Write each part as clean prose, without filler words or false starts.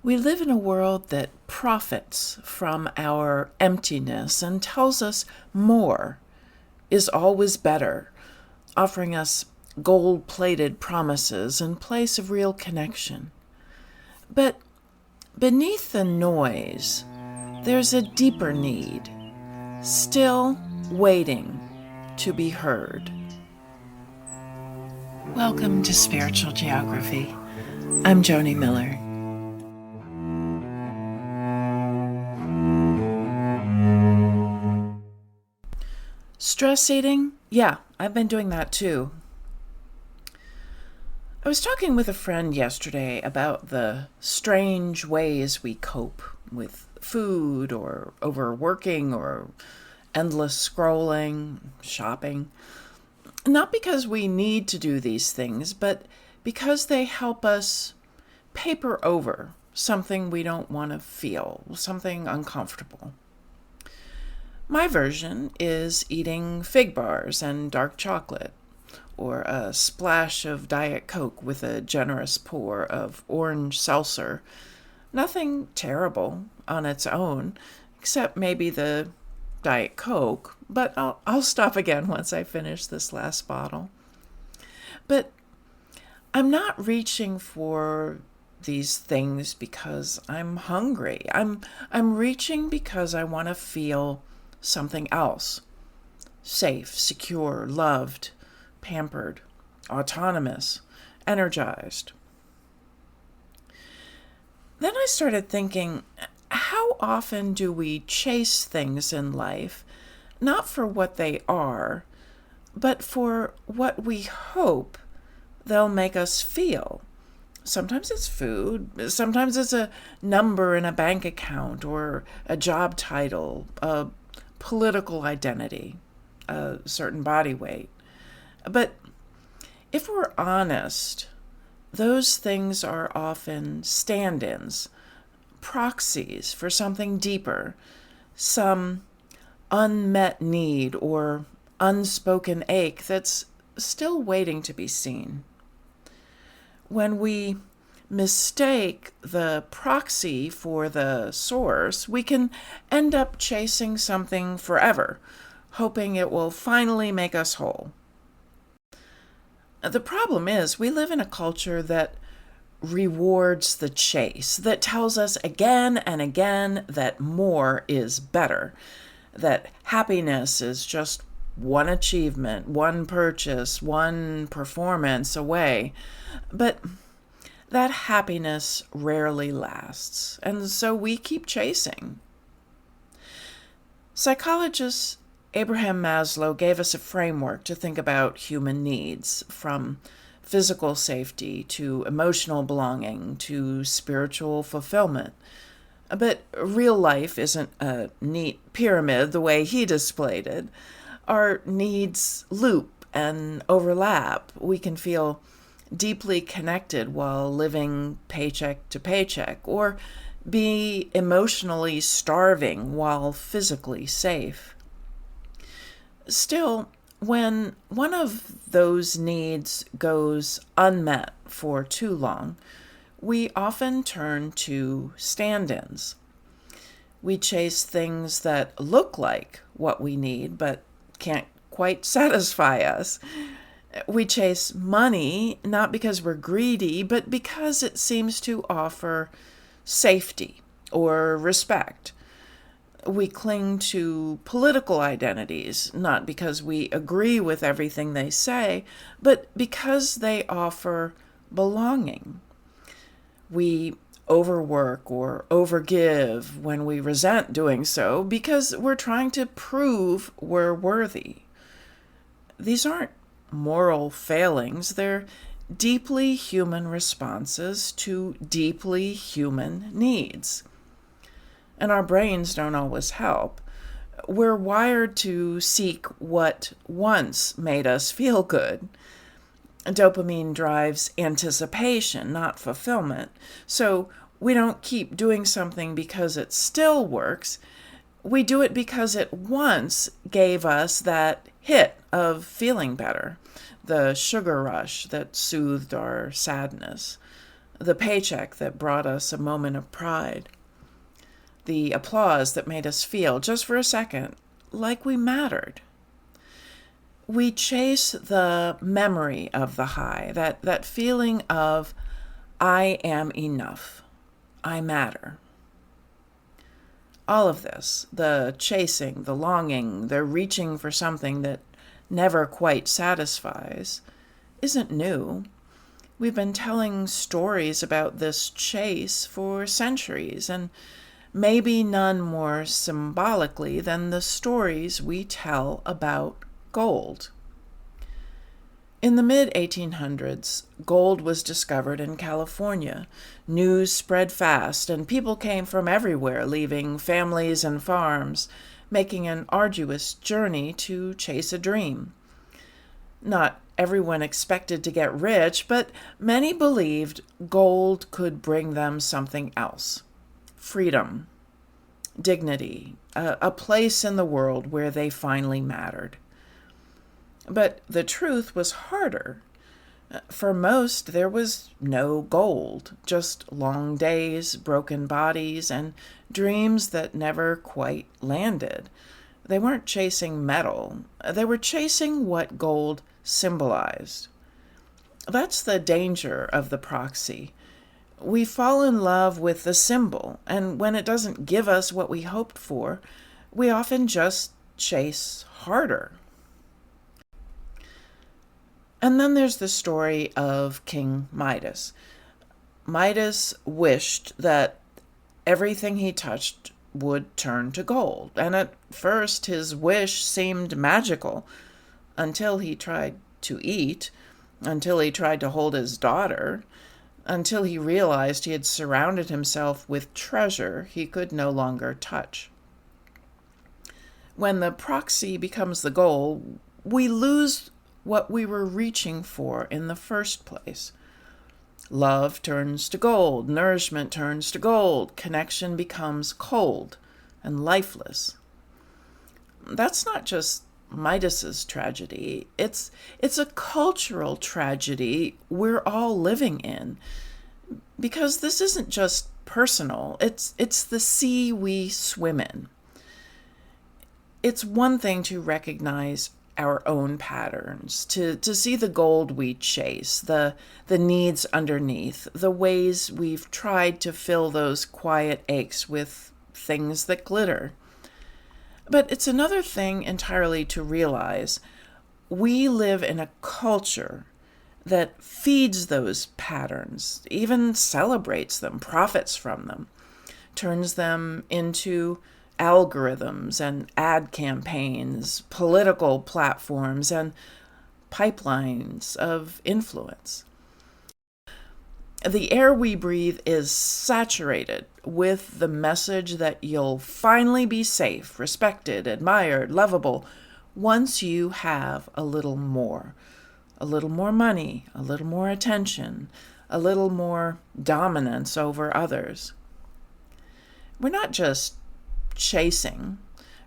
We live in a world that profits from our emptiness and tells us more is always better, offering us gold plated promises in place of real connection. But beneath the noise, there's a deeper need, still waiting to be heard. Welcome to Spiritual Geography. I'm Joni Miller. Stress eating? Yeah, I've been doing that too. I was talking with a friend yesterday about the strange ways we cope with food or overworking or endless scrolling, shopping. Not because we need to do these things, but because they help us paper over something we don't want to feel, something uncomfortable. My version is eating fig bars and dark chocolate, or a splash of Diet Coke with a generous pour of orange seltzer. Nothing terrible on its own, except maybe the Diet Coke, but I'll stop again once I finish this last bottle. But I'm not reaching for these things because I'm hungry. I'm reaching because I want to feel something else. Safe, secure, loved, pampered, autonomous, energized. Then I started thinking, how often do we chase things in life, not for what they are, but for what we hope they'll make us feel? Sometimes it's food, sometimes it's a number in a bank account or a job title, a political identity, a certain body weight. But if we're honest, those things are often stand-ins, proxies for something deeper, some unmet need or unspoken ache that's still waiting to be seen. When we mistake the proxy for the source, we can end up chasing something forever, hoping it will finally make us whole. The problem is, we live in a culture that rewards the chase, that tells us again and again that more is better, that happiness is just one achievement, one purchase, one performance away. But that happiness rarely lasts, and so we keep chasing. Psychologist Abraham Maslow gave us a framework to think about human needs, from physical safety to emotional belonging to spiritual fulfillment. But real life isn't a neat pyramid the way he displayed it. Our needs loop and overlap. We can feel deeply connected while living paycheck to paycheck, or be emotionally starving while physically safe. Still, when one of those needs goes unmet for too long, we often turn to stand-ins. We chase things that look like what we need but can't quite satisfy us. We chase money not because we're greedy, but because it seems to offer safety or respect. We cling to political identities, not because we agree with everything they say, but because they offer belonging. We overwork or overgive when we resent doing so because we're trying to prove we're worthy. These aren't moral failings, they're deeply human responses to deeply human needs. And our brains don't always help. We're wired to seek what once made us feel good. Dopamine drives anticipation, not fulfillment. So we don't keep doing something because it still works. We do it because it once gave us that hit of feeling better, the sugar rush that soothed our sadness. the paycheck that brought us a moment of pride, the applause that made us feel, just for a second, like we mattered. We chase the memory of the high, that feeling of, I am enough, I matter. All of this, the chasing, the longing, the reaching for something that never quite satisfies, isn't new. We've been telling stories about this chase for centuries, and maybe none more symbolically than the stories we tell about gold. In the mid-1800s, gold was discovered in California. News spread fast, and people came from everywhere, leaving families and farms, making an arduous journey to chase a dream. Not everyone expected to get rich, but many believed gold could bring them something else: freedom, dignity, a place in the world where they finally mattered. But the truth was harder. For most, there was no gold, just long days, broken bodies, and dreams that never quite landed. They weren't chasing metal. They were chasing what gold symbolized. That's the danger of the proxy. We fall in love with the symbol, and when it doesn't give us what we hoped for, we often just chase harder. And then there's the story of King Midas. Midas wished that everything he touched would turn to gold, and at first his wish seemed magical until he tried to eat, until he tried to hold his daughter, until he realized he had surrounded himself with treasure he could no longer touch. When the proxy becomes the goal, we lose what we were reaching for in the first place. Love turns to gold, nourishment turns to gold, connection becomes cold and lifeless. That's not just Midas's tragedy. It's a cultural tragedy we're all living in, because this isn't just personal. It's the sea we swim in. It's one thing to recognize our own patterns, to see the gold we chase, the needs underneath, the ways we've tried to fill those quiet aches with things that glitter. But it's another thing entirely to realize we live in a culture that feeds those patterns, even celebrates them, profits from them, turns them into algorithms and ad campaigns, political platforms, and pipelines of influence. The air we breathe is saturated with the message that you'll finally be safe, respected, admired, lovable, once you have a little more money, a little more attention, a little more dominance over others. We're not just chasing.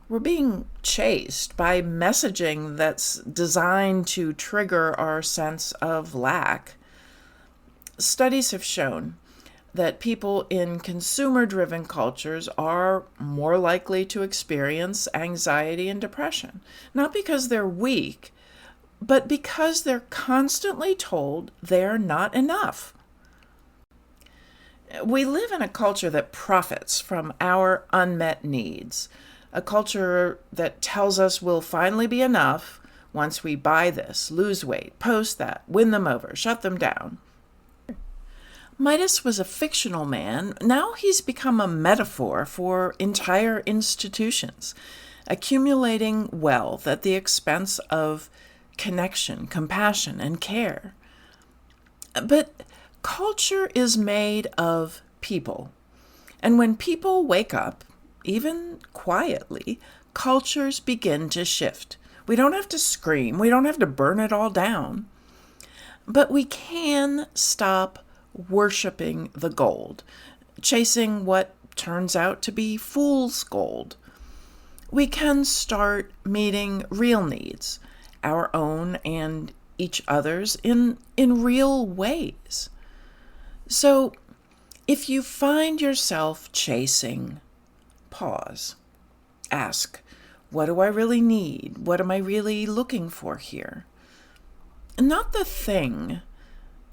We're being chased by messaging that's designed to trigger our sense of lack. Studies have shown that people in consumer-driven cultures are more likely to experience anxiety and depression, not because they're weak, but because they're constantly told they're not enough. We live in a culture that profits from our unmet needs, a culture that tells us we'll finally be enough once we buy this, lose weight, post that, win them over, shut them down. Midas was a fictional man. Now he's become a metaphor for entire institutions, accumulating wealth at the expense of connection, compassion, and care. But culture is made of people. And when people wake up, even quietly, cultures begin to shift. We don't have to scream. We don't have to burn it all down. But we can stop worshiping the gold, chasing what turns out to be fool's gold. We can start meeting real needs, our own and each other's, in real ways. So, if you find yourself chasing, pause. Ask, what do I really need? What am I really looking for here? Not the thing,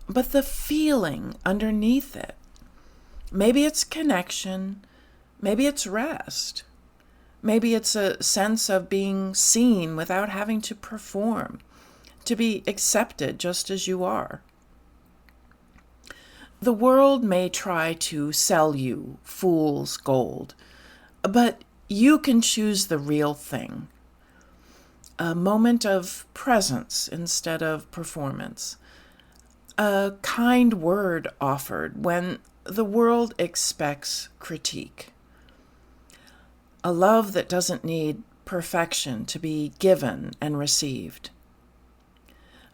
but the feeling underneath it. Maybe it's connection. Maybe it's rest. Maybe it's a sense of being seen without having to perform, to be accepted just as you are. The world may try to sell you fool's gold, but you can choose the real thing. A moment of presence instead of performance. A kind word offered when the world expects critique. A love that doesn't need perfection to be given and received.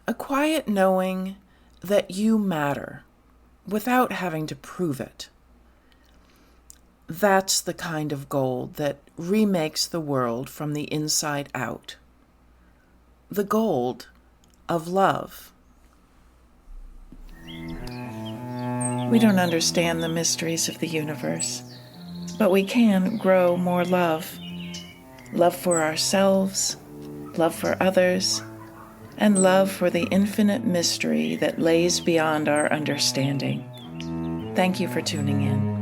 A quiet knowing that you matter without having to prove it. That's the kind of gold that remakes the world from the inside out. The gold of love. We don't understand the mysteries of the universe, but we can grow more love. Love for ourselves, love for others, and love for the infinite mystery that lays beyond our understanding. Thank you for tuning in.